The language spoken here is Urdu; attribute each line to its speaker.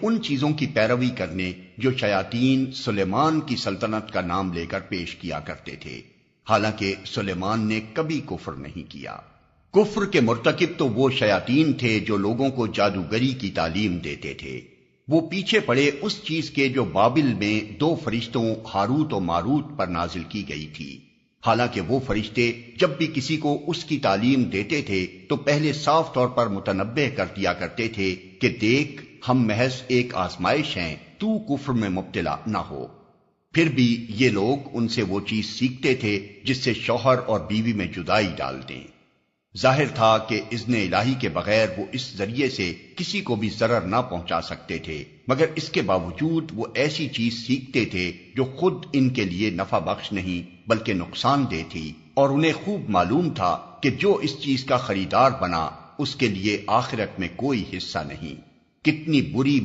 Speaker 1: ان چیزوں کی پیروی کرنے جو شیاطین سلیمان کی سلطنت کا نام لے کر پیش کیا کرتے تھے، حالانکہ سلیمان نے کبھی کفر نہیں کیا۔ کفر کے مرتکب تو وہ شیاطین تھے جو لوگوں کو جادوگری کی تعلیم دیتے تھے۔ وہ پیچھے پڑے اس چیز کے جو بابل میں 2 فرشتوں ہاروت و ماروت پر نازل کی گئی تھی، حالانکہ وہ فرشتے جب بھی کسی کو اس کی تعلیم دیتے تھے تو پہلے صاف طور پر متنبہ کر دیا کرتے تھے کہ دیکھ، ہم محض ایک آزمائش ہیں، تو کفر میں مبتلا نہ ہو۔ پھر بھی یہ لوگ ان سے وہ چیز سیکھتے تھے جس سے شوہر اور بیوی میں جدائی ڈال دیں۔ ظاہر تھا کہ اذن الہی کے بغیر وہ اس ذریعے سے کسی کو بھی ضرر نہ پہنچا سکتے تھے، مگر اس کے باوجود وہ ایسی چیز سیکھتے تھے جو خود ان کے لیے نفع بخش نہیں بلکہ نقصان دہ تھی، اور انہیں خوب معلوم تھا کہ جو اس چیز کا خریدار بنا اس کے لیے آخرت میں کوئی حصہ نہیں۔ کتنی بری